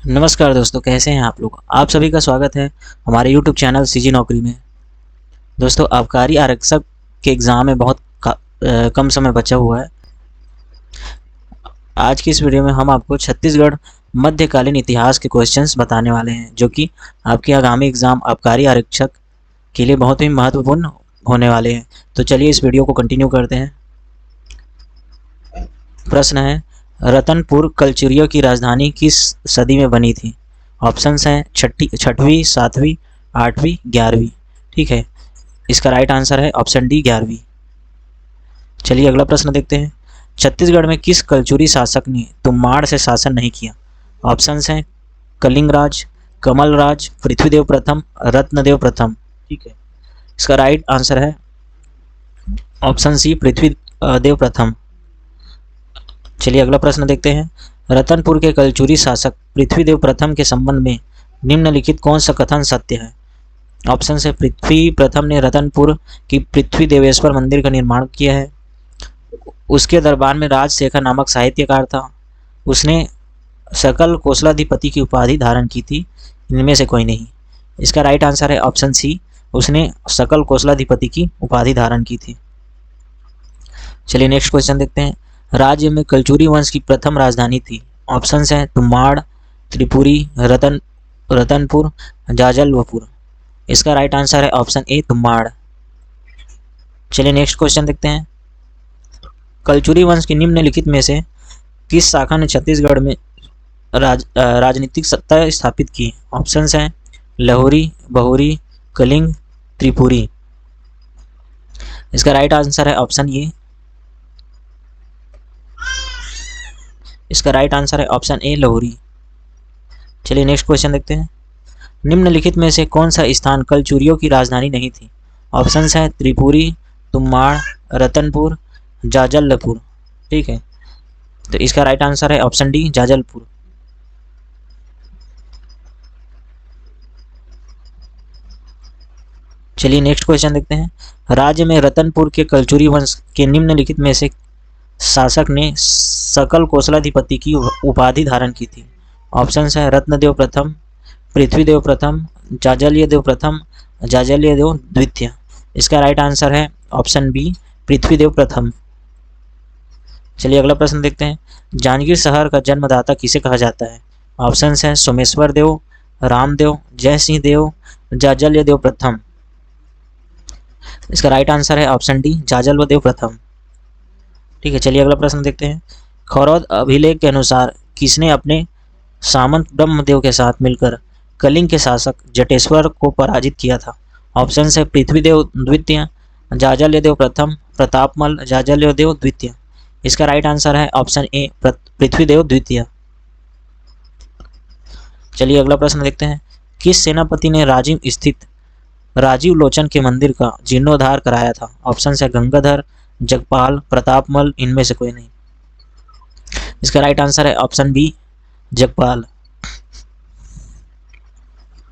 नमस्कार दोस्तों, कैसे हैं आप लोग। आप सभी का स्वागत है हमारे YouTube चैनल सीजी नौकरी में। दोस्तों, आबकारी आरक्षक के एग्ज़ाम में बहुत कम समय बचा हुआ है। आज की इस वीडियो में हम आपको छत्तीसगढ़ मध्यकालीन इतिहास के क्वेश्चंस बताने वाले हैं, जो कि आपके आगामी एग्ज़ाम आबकारी आरक्षक के लिए बहुत ही महत्वपूर्ण होने वाले हैं। तो चलिए इस वीडियो को कंटिन्यू करते हैं। प्रश्न है, रतनपुर कलचुरियों की राजधानी किस सदी में बनी थी। ऑप्शंस हैं छठवीं, सातवीं, आठवीं, 11वीं। ठीक है, इसका राइट आंसर है ऑप्शन डी, 11वीं। चलिए अगला प्रश्न देखते हैं। छत्तीसगढ़ में किस कलचुरी शासक ने तुम्बाड़ से शासन नहीं किया। ऑप्शंस हैं कलिंगराज, कमलराज, पृथ्वीदेव प्रथम, रत्नदेव प्रथम। ठीक है, इसका राइट आंसर है ऑप्शन सी, पृथ्वीदेव प्रथम। चलिए अगला प्रश्न देखते हैं। रतनपुर के कलचुरी शासक पृथ्वीदेव प्रथम के संबंध में निम्नलिखित कौन सा कथन सत्य है। ऑप्शन से पृथ्वी प्रथम ने रतनपुर की पृथ्वी देवेश्वर मंदिर का निर्माण किया है। उसके दरबार में राजशेखर नामक साहित्यकार था। उसने सकल कोसलाधिपति की उपाधि धारण की थी। इनमें से कोई नहीं। इसका राइट आंसर है ऑप्शन सी, उसने सकल कोसलाधिपति की उपाधि धारण की थी। चलिए नेक्स्ट क्वेश्चन देखते हैं। राज्य में कलचुरी वंश की प्रथम राजधानी थी। ऑप्शंस हैं तुम्बाड़, त्रिपुरी, रतनपुर, जाजलपुर। इसका राइट आंसर है ऑप्शन ए, तुम्बाड़। चलिए नेक्स्ट क्वेश्चन देखते हैं। कलचुरी वंश की निम्नलिखित में से किस शाखा ने छत्तीसगढ़ में राजनीतिक सत्ता स्थापित की। ऑप्शंस हैं लहोरी, बहोरी, कलिंग, त्रिपुरी। इसका राइट आंसर है ऑप्शन ए। इसका राइट आंसर है ऑप्शन ए, लहोरी। चलिए नेक्स्ट क्वेश्चन देखते हैं। निम्नलिखित में से कौन सा स्थान कलचुरियों की राजधानी नहीं थी। ऑप्शंस हैं त्रिपुरी, तुम्बाड़, रतनपुर, जाजलपुर। ठीक है, तो इसका राइट आंसर है ऑप्शन डी, जाजलपुर। चलिए नेक्स्ट क्वेश्चन देखते हैं। राज्य में रतनपुर के कलचुरी वंश के निम्नलिखित में से शासक ने सकल कोसलाधिपति की उपाधि धारण की थी। ऑप्शंस है रत्नदेव प्रथम, पृथ्वीदेव प्रथम, जाजल्यदेव प्रथम, जाजल्यदेव द्वितीय। इसका राइट आंसर है ऑप्शन बी, पृथ्वीदेव प्रथम। चलिए अगला प्रश्न देखते हैं। जांजगीर शहर का जन्मदाता किसे कहा जाता है। ऑप्शंस हैं सोमेश्वर देव, रामदेव, जय सिंह देव, जाजल्यदेव प्रथम। इसका राइट आंसर है ऑप्शन डी, जाजल्यदेव प्रथम। ठीक है, चलिए अगला प्रश्न देखते हैं। खरौद अभिलेख के अनुसार किसने अपने सामंत ब्रह्मदेव के साथ मिलकर कलिंग के शासक जटेश्वर को पराजित किया था। ऑप्शन है पृथ्वीदेव द्वितीय, जाजल्यदेव प्रथम, प्रतापमल, जाजल्यदेव द्वितीय। इसका राइट आंसर है ऑप्शन ए, पृथ्वीदेव द्वितीय। चलिए अगला प्रश्न देखते हैं। किस सेनापति ने राजिम स्थित राजीव लोचन के मंदिर का जीर्णोद्धार कराया था। ऑप्शन है गंगाधर, जगपाल, प्रतापमल। इनमें से कोई नहीं। इसका राइट आंसर है ऑप्शन बी, जगपाल।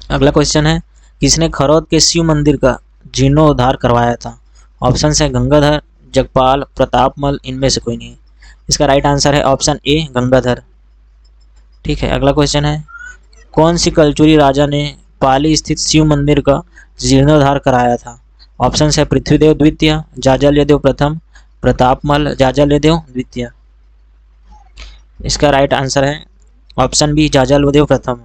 अगला क्वेश्चन है, किसने खरौद के शिव मंदिर का जीर्णोद्धार करवाया था। ऑप्शन है गंगाधर, जगपाल, प्रतापमल। इनमें से कोई नहीं। इसका राइट आंसर है ऑप्शन ए, गंगाधर। ठीक है, अगला क्वेश्चन है, कौन सी कलचुरी राजा ने पाली स्थित शिव मंदिर का जीर्णोद्धार कराया था। ऑप्शन है पृथ्वीदेव द्वितीय, जाजल्यदेव प्रथम, प्रतापमल, जाजल्यदेव द्वितीय। इसका राइट आंसर है ऑप्शन बी, जाजल्यदेव प्रथम।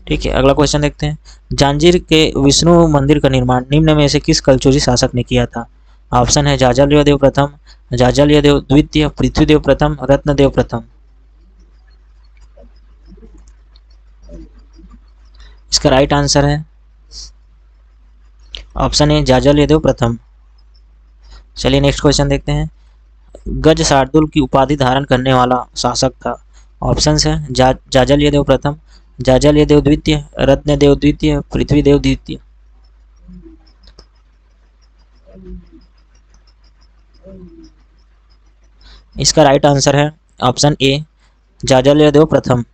ठीक है, अगला क्वेश्चन देखते हैं। जांजगीर के विष्णु मंदिर का निर्माण निम्न में से किस कलचुरी शासक ने किया था। ऑप्शन है जाजल्यदेव प्रथम, जाजल्यदेव द्वितीय, पृथ्वीदेव प्रथम, रत्नदेव प्रथम। इसका राइट आंसर है ऑप्शन ए, जाजल्यदेव प्रथम। चलिए नेक्स्ट क्वेश्चन देखते हैं। गज शार्दुल की उपाधि धारण करने वाला शासक था। ऑप्शंस है जाजल्यदेव प्रथम, जाजल्यदेव द्वितीय, रत्नदेव द्वितीय, पृथ्वीदेव द्वितीय। इसका राइट आंसर है ऑप्शन ए, जाजल्यदेव प्रथम।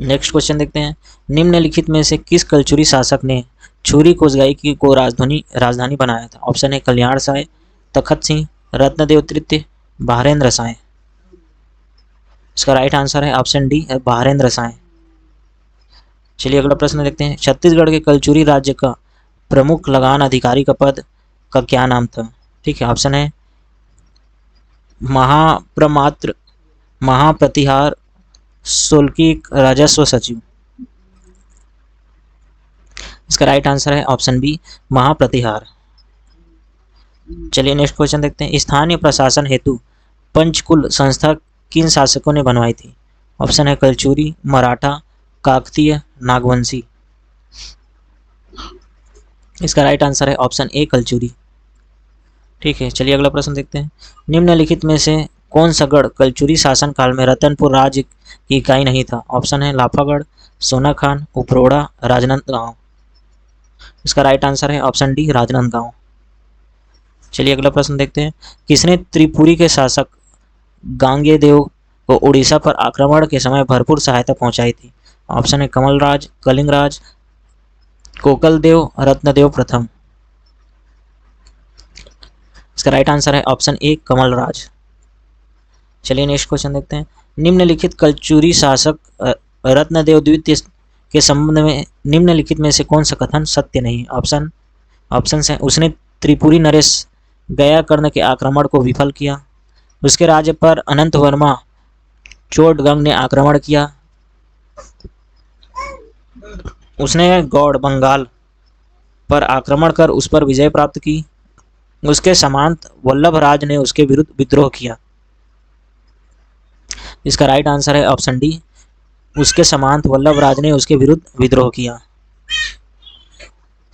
नेक्स्ट क्वेश्चन देखते हैं। निम्नलिखित में से किस कलचुरी शासक ने छुरी कोसगाई को राजधानी बनाया था। ऑप्शन है कल्याण साय, तखत सिंह, रत्नदेव तृतीय, बहारेंद्र साय। इसका राइट आंसर है ऑप्शन डी, बहारेंद्र साय। चलिए अगला प्रश्न देखते हैं। छत्तीसगढ़ के कलचुरी राज्य का प्रमुख लगान अधिकारी का पद का क्या नाम था? ठीक है, ऑप्शन है महाप्रमात्र, महाप्रतिहार, शुल्कीक, राजस्व सचिव। इसका राइट आंसर है ऑप्शन बी, महाप्रतिहार। चलिए नेक्स्ट क्वेश्चन देखते हैं। स्थानीय प्रशासन हेतु पंचकुल संस्था किन शासकों ने बनवाई थी? ऑप्शन है कलचुरी, मराठा, काकतीय, नागवंशी। इसका राइट आंसर है ऑप्शन ए, कलचुरी। ठीक है, चलिए अगला प्रश्न देखते हैं। निम्नलिखित में से कौन सा गढ़ कलचुरी शासन काल में रतनपुर राज्य की इकाई नहीं था? ऑप्शन है लाफागढ़, सोनाखान, उपरोड़ा, राजनांदगांव। इसका राइट आंसर है ऑप्शन डी, राजनांदगांव। चलिए अगला प्रश्न देखते हैं। किसने त्रिपुरी के शासक गांगेयदेव को उड़ीसा पर आक्रमण के समय भरपूर सहायता पहुंचाई थी? ऑप्शन है कमलराज, कलिंगराज, कोकलदेव, रत्नदेव प्रथम। इसका राइट आंसर है ऑप्शन ए, कमलराज। चलिए नेक्स्ट क्वेश्चन देखते हैं। निम्नलिखित कलचुरी शासक रत्नदेव द्वितीय के संबंध में निम्नलिखित में से कौन सा कथन सत्य नहीं? ऑप्शन है उसने त्रिपुरी नरेश गयाकर्ण के आक्रमण को विफल किया, उसके राज्य पर अनंत वर्मा चोटगंग ने आक्रमण किया, उसने गौड़ बंगाल पर आक्रमण कर उस पर विजय प्राप्त की, उसके सामंत वल्लभराज ने उसके विरुद्ध विद्रोह किया। इसका राइट आंसर है ऑप्शन डी, उसके सामंत वल्लभराज ने उसके विरुद्ध विद्रोह किया।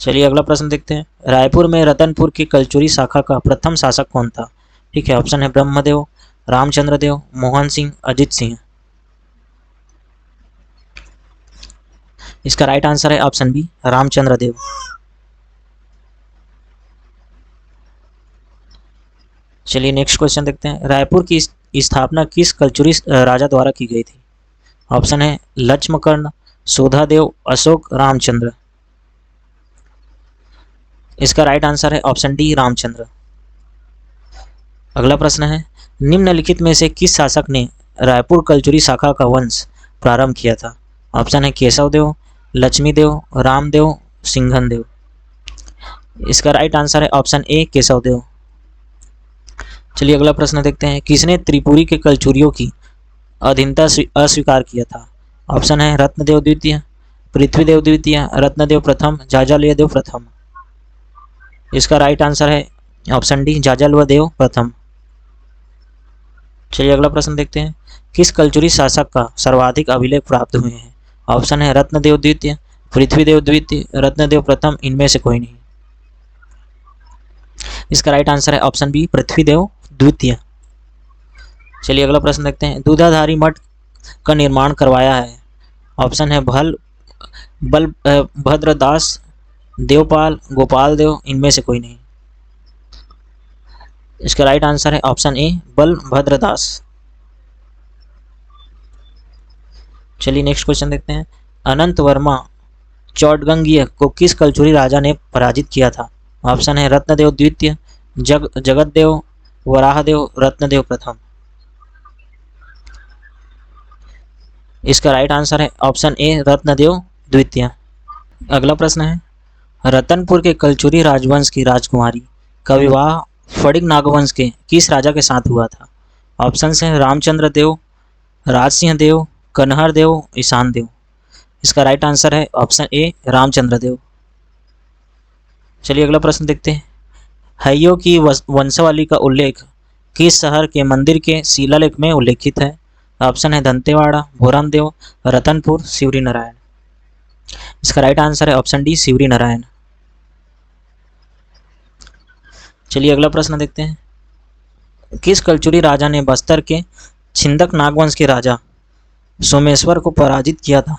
चलिए अगला प्रश्न देखते हैं। रायपुर में रतनपुर की कलचुरी शाखा का प्रथम शासक कौन था? ठीक है, ऑप्शन है ब्रह्मदेव, रामचंद्र देव, मोहन सिंह, अजित सिंह। इसका राइट आंसर है ऑप्शन बी, रामचंद्र देव। चलिए नेक्स्ट क्वेश्चन देखते हैं। रायपुर की स्थापना किस कलचुरी राजा द्वारा की गई थी? ऑप्शन है लक्ष्मकर्ण, सोधादेव, अशोक, रामचंद्र। इसका राइट आंसर है ऑप्शन डी, रामचंद्र। अगला प्रश्न है। निम्नलिखित में से किस शासक ने रायपुर कलचुरी शाखा का वंश प्रारंभ किया था? ऑप्शन है केशवदेव, लक्ष्मीदेव, रामदेव, सिंघनदेव। इसका राइट आंसर है ऑप्शन ए, केशवदेव। चलिए अगला प्रश्न देखते हैं। किसने त्रिपुरी के कलचुरियों की अधीनता अस्वीकार किया था? ऑप्शन है रत्नदेव द्वितीय, पृथ्वीदेव द्वितीय, रत्नदेव प्रथम, जाजालयदेव प्रथम। इसका राइट आंसर है ऑप्शन डी, जाजालयदेव प्रथम। चलिए अगला प्रश्न देखते हैं। किस कलचुरी शासक का सर्वाधिक अभिलेख प्राप्त हुए हैं? ऑप्शन है रत्नदेव द्वितीय, पृथ्वीदेव द्वितीय, रत्नदेव प्रथम, इनमें से कोई नहीं। इसका राइट आंसर है ऑप्शन बी, पृथ्वीदेव द्वितीय। चलिए अगला प्रश्न देखते हैं। दूधाधारी मठ का निर्माण करवाया है? ऑप्शन है भद्रदास, देवपाल, गोपाल देव, इनमें से कोई नहीं। इसका राइट आंसर है ऑप्शन ए, बलभद्रदास। चलिए नेक्स्ट क्वेश्चन देखते हैं। अनंत वर्मा चौटगंगीय को किस कलचुरी राजा ने पराजित किया था? ऑप्शन है रत्नदेव द्वितीय, जगतदेव, वराहदेव, रत्नदेव प्रथम। इसका राइट आंसर है ऑप्शन ए, रत्नदेव द्वितीय। अगला प्रश्न है। रतनपुर के कलचुरी राजवंश की राजकुमारी का विवाह फड़िग नागवंश के किस राजा के साथ हुआ था? ऑप्शन है रामचंद्र देव, राजसिंह देव, कन्हर देव, ईशान देव। इसका राइट आंसर है ऑप्शन ए, रामचंद्र देव। चलिए अगला प्रश्न देखते हैं। हइयो की वंशावली का उल्लेख किस शहर के मंदिर के शिलालेख में उल्लेखित है? ऑप्शन है दंतेवाड़ा, भोरमदेव, रतनपुर, शिवरी नारायण। इसका राइट आंसर है ऑप्शन डी, शिवरी नारायण। चलिए अगला प्रश्न देखते हैं। किस कलचुरी राजा ने बस्तर के छिंदक नागवंश के राजा सोमेश्वर को पराजित किया था?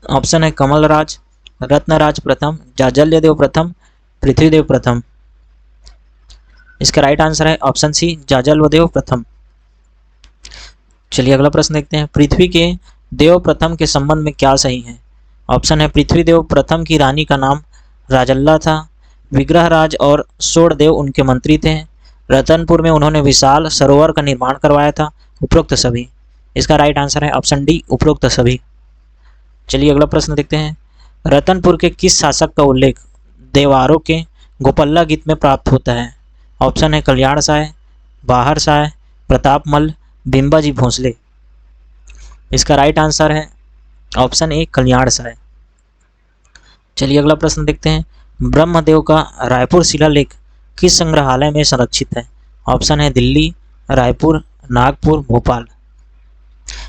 ऑप्शन है कमलराज, रत्नराज प्रथम, जाजल्यदेव प्रथम, पृथ्वीदेव प्रथम। इसका राइट आंसर है ऑप्शन सी, जाजल्यदेव प्रथम। चलिए अगला प्रश्न देखते हैं। पृथ्वी के देव प्रथम के संबंध में क्या सही है? ऑप्शन है पृथ्वीदेव प्रथम की रानी का नाम राजल्ला था, विग्रहराज और सोड़देव उनके मंत्री थे, रतनपुर में उन्होंने विशाल सरोवर का निर्माण करवाया था, उपरोक्त सभी। इसका राइट आंसर है ऑप्शन डी, उपरोक्त सभी। चलिए अगला प्रश्न देखते हैं। रतनपुर के किस शासक का उल्लेख देवारों के गोपल्ला गीत में प्राप्त होता है? ऑप्शन है कल्याण साय, बाहर साय, प्रतापमल, बिंबाजी भोसले। इसका राइट आंसर है ऑप्शन ए, कल्याण साय। चलिए अगला प्रश्न देखते हैं। ब्रह्मदेव का रायपुर शिलालेख किस संग्रहालय में संरक्षित है? ऑप्शन है दिल्ली, रायपुर, नागपुर, भोपाल।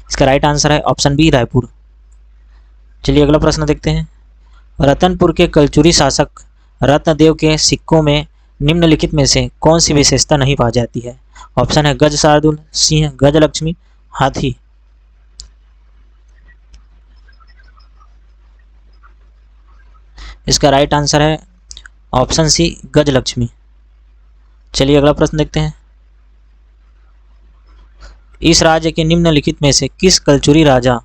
इसका राइट आंसर है ऑप्शन बी, रायपुर। चलिए अगला प्रश्न देखते हैं। रतनपुर के कलचुरी शासक रत्नदेव के सिक्कों में निम्नलिखित में से कौन सी विशेषता नहीं पाई जाती है? ऑप्शन है गज शार्दुल, सिंह, गजलक्ष्मी, हाथी। इसका राइट आंसर है ऑप्शन सी, गजलक्ष्मी। चलिए अगला प्रश्न देखते हैं। इस राज्य के निम्नलिखित में से किस कलचुरी राजा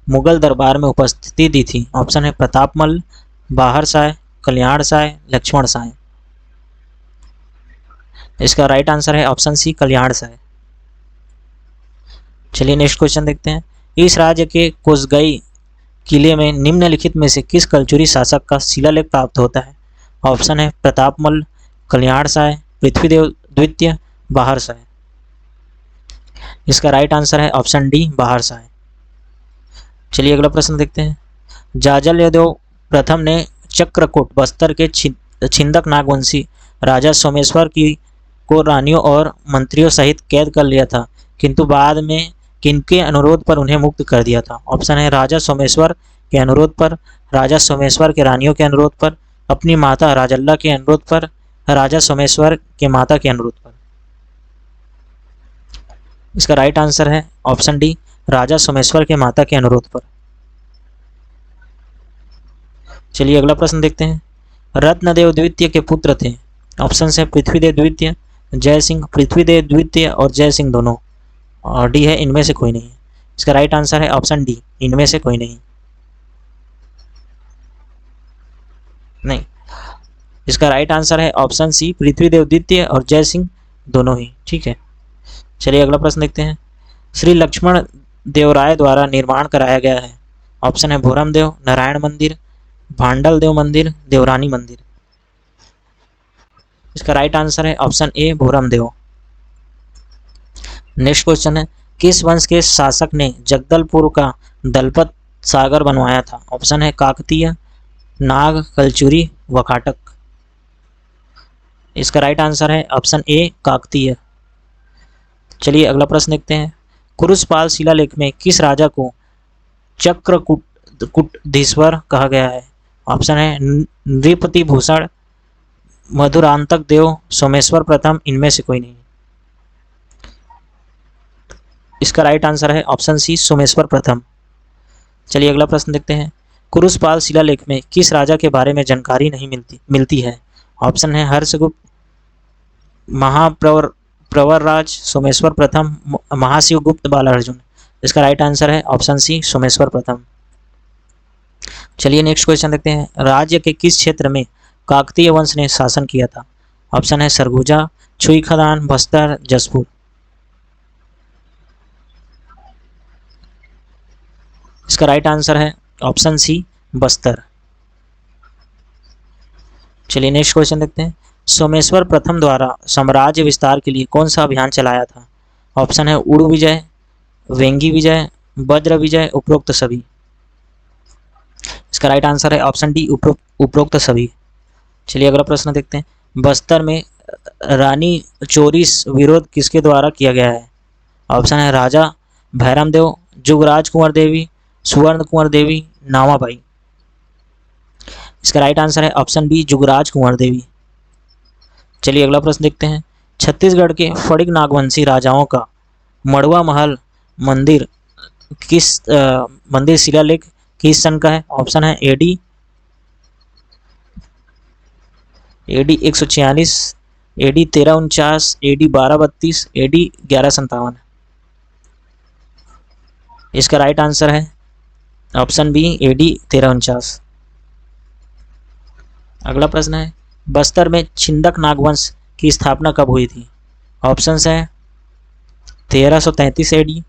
मुगल दरबार में उपस्थिति दी थी? ऑप्शन है प्रतापमल, बाहर साय, कल्याण साय, लक्ष्मण साय। इसका राइट आंसर है ऑप्शन सी, कल्याण साय। चलिए नेक्स्ट क्वेश्चन देखते हैं। इस राज्य के कोसगई किले में निम्नलिखित में से किस कलचुरी शासक का शिलालेख प्राप्त होता है? ऑप्शन है प्रतापमल, कल्याण साय, पृथ्वीदेव द्वितीय, बाहर साय। इसका राइट आंसर है ऑप्शन डी, बाहर साय। चलिए अगला प्रश्न देखते हैं। जाजलदेव प्रथम ने चक्रकूट बस्तर के छिंदक नागवंशी राजा सोमेश्वर की को रानियों और मंत्रियों सहित कैद कर लिया था, किंतु बाद में किनके अनुरोध पर उन्हें मुक्त कर दिया था? ऑप्शन है राजा सोमेश्वर के अनुरोध पर, राजा सोमेश्वर के रानियों के अनुरोध पर, अपनी माता राजल्ला के अनुरोध पर, राजा सोमेश्वर के माता के अनुरोध पर। इसका राइट आंसर है ऑप्शन डी, राजा सोमेश्वर के माता के अनुरोध पर। चलिए अगला प्रश्न देखते हैं। रत्नदेव द्वितीय के पुत्र थे? ऑप्शन है पृथ्वीदेव द्वितीय, जय सिंह, पृथ्वीदेव द्वितीय और जय सिंह दोनों, और डी है इनमें से कोई नहीं। इसका राइट आंसर है ऑप्शन डी, इनमें से कोई नहीं। इसका राइट आंसर है ऑप्शन सी, पृथ्वीदेव द्वितीय और जय सिंह दोनों ही। ठीक है, चलिए अगला प्रश्न देखते हैं। श्री लक्ष्मण देवराय द्वारा निर्माण कराया गया है? ऑप्शन है भोरम देव, नारायण मंदिर, भांडल देव मंदिर, देवरानी मंदिर। इसका राइट आंसर है option A, Bhoram Dev. Next question है। किस वंश के शासक ने जगदलपुर का दलपत सागर बनवाया था? ऑप्शन है काकतीय, नाग, कलचुरी, वकाटक। इसका राइट आंसर है ऑप्शन ए, काकतीय। चलिए अगला प्रश्न देखते हैं। कुरुशपाल शिलालेख में किस राजा को चक्रकुटधीश्वर कहा गया है? ऑप्शन है नृपति भूषण, मधुरांतक देव, सोमेश्वर प्रथम, इनमें से कोई नहीं। इसका राइट आंसर है ऑप्शन सी, सोमेश्वर प्रथम। चलिए अगला प्रश्न देखते हैं। कुरुशपाल शिलालेख में किस राजा के बारे में जानकारी नहीं मिलती है? ऑप्शन है हर्षगुप्त, महाप्रवरराज, सोमेश्वर प्रथम, महाशिवगुप्त, बालार्जुन। इसका राइट आंसर है ऑप्शन सी, सोमेश्वर प्रथम। चलिए नेक्स्ट क्वेश्चन देखते हैं। राज्य के किस क्षेत्र में काकतीय वंश ने शासन किया था? ऑप्शन है सरगुजा, छुई खदान, बस्तर, जसपुर। इसका राइट आंसर है ऑप्शन सी, बस्तर। चलिए नेक्स्ट क्वेश्चन देखते हैं। सोमेश्वर प्रथम द्वारा साम्राज्य विस्तार के लिए कौन सा अभियान चलाया था? ऑप्शन है उड़ू विजय, वेंगी विजय, वज्र विजय, उपरोक्त सभी। इसका राइट आंसर है ऑप्शन डी, उपरोक्त सभी। चलिए अगला प्रश्न देखते हैं। बस्तर में रानी चोरिस विरोध किसके द्वारा किया गया है? ऑप्शन है राजा भैरम देव, जुगराज कुंवर देवी, सुवर्ण कुंवर देवी, नामाबाई। इसका राइट आंसर है ऑप्शन बी, जुगराज कुंवर देवी। चलिए अगला प्रश्न देखते हैं। छत्तीसगढ़ के फड़िग नागवंशी राजाओं का मड़वा महल मंदिर मंदिर शिलालेख किस सन का है? ऑप्शन है एडी 146, एडी 1349, एडी 1232, एडी 1157। इसका राइट आंसर है ऑप्शन बी, एडी 1349। अगला प्रश्न है। बस्तर में छिंदक नागवंश की स्थापना कब हुई थी? ऑप्शंस है 1333 एडी,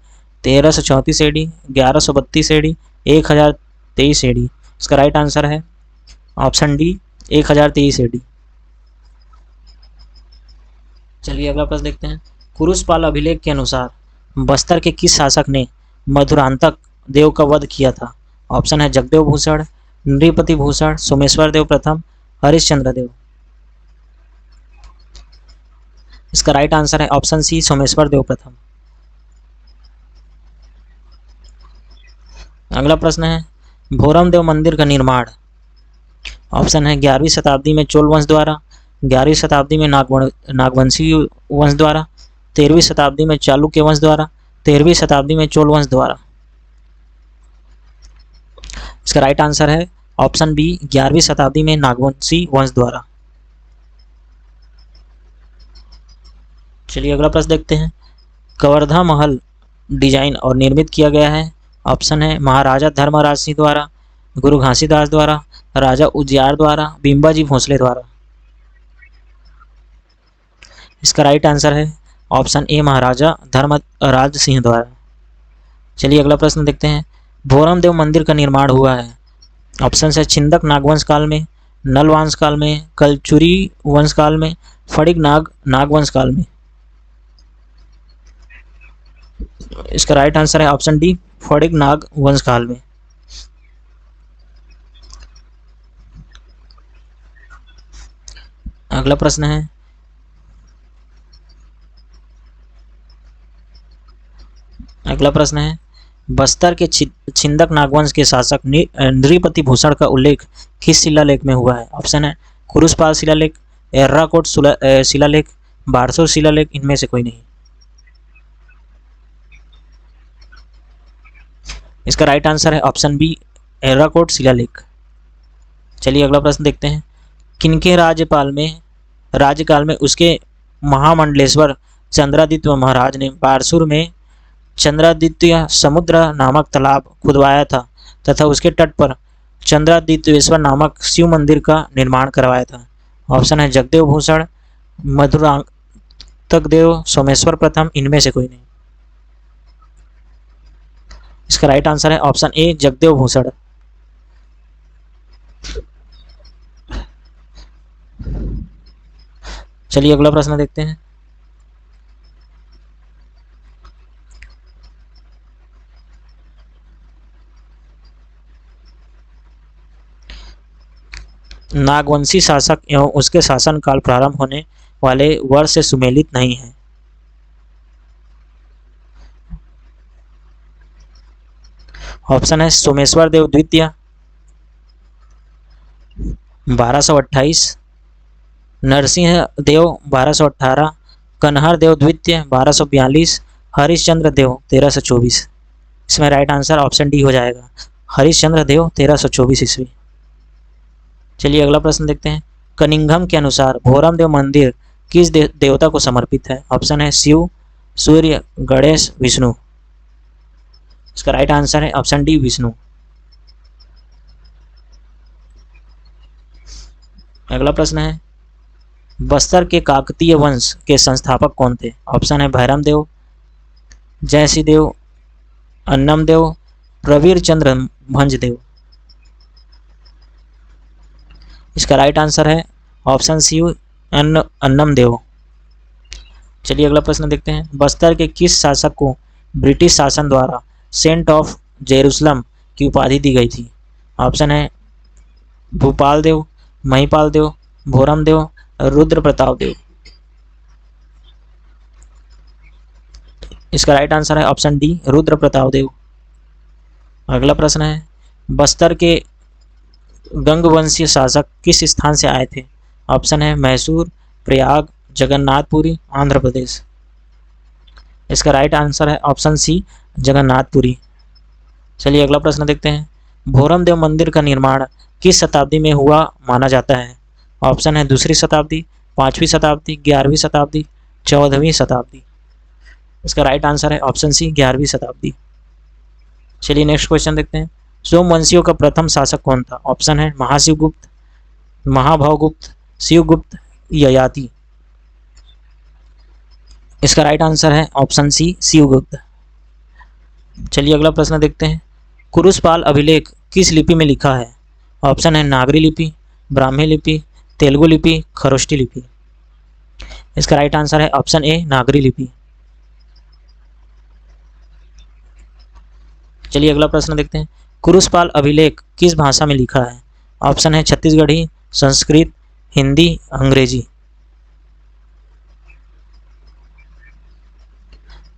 1334 AD, 1132 AD, 1023 AD। इसका राइट आंसर है ऑप्शन डी 1023 AD। चलिए अगला प्रश्न देखते हैं। कुरुषपाल अभिलेख के अनुसार बस्तर के किस शासक ने मधुरांतक देव का वध किया था? ऑप्शन है जगदेव भूषण, नृपति भूषण, सोमेश्वर देव प्रथम, हरिश्चंद्र देव। इसका राइट आंसर है ऑप्शन सी सोमेश्वर देव प्रथम। अगला प्रश्न है भोरम देव मंदिर का निर्माण ऑप्शन है 11वीं शताब्दी में चोल वंश द्वारा, 11वीं शताब्दी में नागवंशी वंश द्वारा, 13वीं शताब्दी में चालुक्य वंश द्वारा, 13वीं शताब्दी में चोल वंश द्वारा। इसका राइट आंसर है ऑप्शन बी 11वीं शताब्दी में नागवंशी वंश द्वारा। चलिए अगला प्रश्न देखते हैं। कवर्धा महल डिजाइन और निर्मित किया गया है। ऑप्शन है महाराजा धर्मराज सिंह द्वारा, गुरु घासीदास द्वारा, राजा उजियार द्वारा, बिंबाजी भोसले द्वारा। इसका राइट आंसर है ऑप्शन ए महाराजा धर्मराज सिंह द्वारा। चलिए अगला प्रश्न देखते हैं। भोरम देव मंदिर का निर्माण हुआ है। ऑप्शन है छिंदक नागवंश काल में, नल वंश काल में, कलचुरी वंश काल में, फड़िग नागवंश काल में। इसका राइट आंसर है ऑप्शन डी फड़िग नाग वंश काल में। अगला प्रश्न है बस्तर के छिंदक नागवंश के शासक नृपति भूषण का उल्लेख किस शिलालेख में हुआ है? ऑप्शन है कुरुषपाल शिलालेख, एर्राकोट शिलालेख, बारसोर शिलालेख, इनमें से कोई नहीं। इसका राइट आंसर है ऑप्शन बी एर्राकोट शिलालेख। चलिए अगला प्रश्न देखते हैं। किनके राज्यकाल में उसके महामंडलेश्वर चंद्रादित्य महाराज ने बारसूर में चंद्रादित्य समुद्र नामक तालाब खुदवाया था तथा उसके तट पर चंद्रादित्येश्वर नामक शिव मंदिर का निर्माण करवाया था? ऑप्शन है जगदेव भूषण, मधुरांतक देव, सोमेश्वर प्रथम, इनमें से कोई नहीं। इसका राइट आंसर है ऑप्शन ए जगदेव भूषण। चलिए अगला प्रश्न देखते हैं। नागवंशी शासक एवं उसके शासनकाल प्रारंभ होने वाले वर्ष से सुमेलित नहीं है। ऑप्शन है सोमेश्वर देव द्वितीय 1228, नरसिंह देव 1218, कन्हर देव द्वितीय 1242, हरिश्चंद्र देव 1324। इसमें राइट आंसर ऑप्शन डी हो जाएगा, हरिश्चंद्र देव 1324 ईस्वी। चलिए अगला प्रश्न देखते हैं। कनिंघम के अनुसार भोरम देव मंदिर किस देवता को समर्पित है? ऑप्शन है शिव, सूर्य, गणेश, विष्णु। इसका राइट आंसर है ऑप्शन डी विष्णु। अगला प्रश्न है बस्तर के काकतीय वंश के संस्थापक कौन थे? ऑप्शन है भैरम देव, जयसिंह देव, अन्नम देव, प्रवीर चंद्र भंज देव। इसका राइट आंसर है ऑप्शन सी अन्नम देव। चलिए अगला प्रश्न देखते हैं। बस्तर के किस शासक को ब्रिटिश शासन द्वारा सेंट ऑफ जेरूसलम की उपाधि दी गई थी? ऑप्शन है भूपाल देव, महिपाल देव, भोरम देव, रुद्र प्रताप देव। इसका राइट आंसर है ऑप्शन डी रुद्र प्रताप देव। अगला प्रश्न है बस्तर के गंगवंशीय शासक किस स्थान से आए थे? ऑप्शन है मैसूर, प्रयाग, जगन्नाथपुरी, आंध्र प्रदेश। इसका राइट आंसर है ऑप्शन सी जगन्नाथपुरी। चलिए अगला प्रश्न देखते हैं। भोरम देव मंदिर का निर्माण किस शताब्दी में हुआ माना जाता है? ऑप्शन है दूसरी शताब्दी, 5वीं शताब्दी, 11वीं शताब्दी, 14वीं शताब्दी। इसका राइट आंसर है ऑप्शन सी 11वीं शताब्दी। चलिए नेक्स्ट क्वेश्चन देखते हैं। सोमवंशियों का प्रथम शासक कौन था? ऑप्शन है महाशिवगुप्त, महाभवगुप्त, शिवगुप्त, ययाति। इसका राइट आंसर है ऑप्शन सी शिवगुप्त। चलिए अगला प्रश्न देखते हैं। कुरुसपाल अभिलेख किस लिपि में लिखा है? ऑप्शन है नागरी लिपि, ब्राह्मी लिपि, तेलुगु लिपि, खरोष्टी लिपि। इसका राइट आंसर है ऑप्शन ए नागरी लिपि। चलिए अगला प्रश्न देखते हैं। कुरुसपाल अभिलेख किस भाषा में लिखा है? ऑप्शन है छत्तीसगढ़ी, संस्कृत, हिंदी, अंग्रेजी।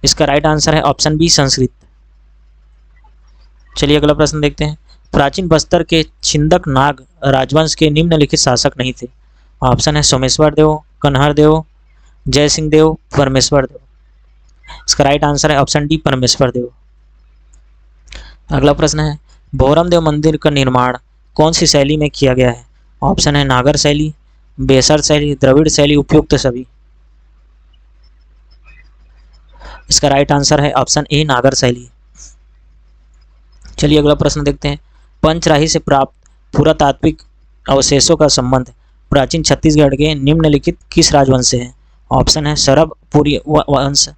इसका राइट आंसर है ऑप्शन बी संस्कृत। चलिए अगला प्रश्न देखते हैं। प्राचीन बस्तर के छिंदक नाग राजवंश के निम्नलिखित शासक नहीं थे। ऑप्शन है सोमेश्वर देव, कन्हर देव, जय सिंह देव, परमेश्वर देव। इसका राइट आंसर है ऑप्शन डी परमेश्वर देव। अगला प्रश्न है। भोरम देव मंदिर का निर्माण कौन सी शैली में किया गया है? ऑप्शन है नागर शैली, बेसर शैली, द्रविड़ शैली, उपयुक्त सभी। इसका राइट आंसर है ऑप्शन ए नागर शैली। चलिए अगला प्रश्न देखते हैं। पंचराही से प्राप्त पुरातात्विक अवशेषों का संबंध प्राचीन छत्तीसगढ़ के निम्नलिखित किस राजवंश से है? ऑप्शन है सरब पुरी वंश,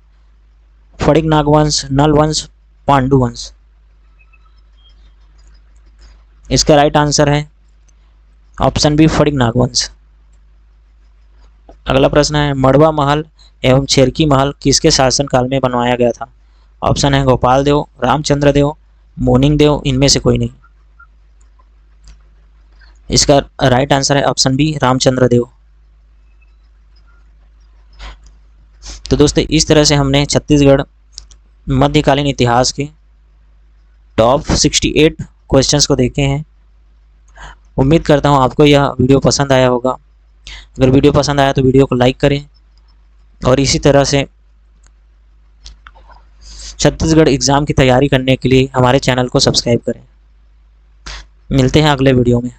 फड़िक नाग वंश, नल वंश, पांडु वंश। इसका राइट आंसर है ऑप्शन बी फड़िक नाग वंश। अगला प्रश्न है। मड़वा महल एवं छेरकी महल किसके शासनकाल में बनवाया गया था? ऑप्शन है गोपाल देव, रामचंद्र देव, मोनिंग देव, इनमें से कोई नहीं। इसका राइट आंसर है ऑप्शन बी रामचंद्र देव। तो दोस्तों इस तरह से हमने छत्तीसगढ़ मध्यकालीन इतिहास के टॉप 68 क्वेश्चंस को देखे हैं। उम्मीद करता हूँ आपको यह वीडियो पसंद आया होगा। अगर वीडियो पसंद आया तो वीडियो को लाइक करें और इसी तरह से छत्तीसगढ़ एग्ज़ाम की तैयारी करने के लिए हमारे चैनल को सब्सक्राइब करें। मिलते हैं अगले वीडियो में।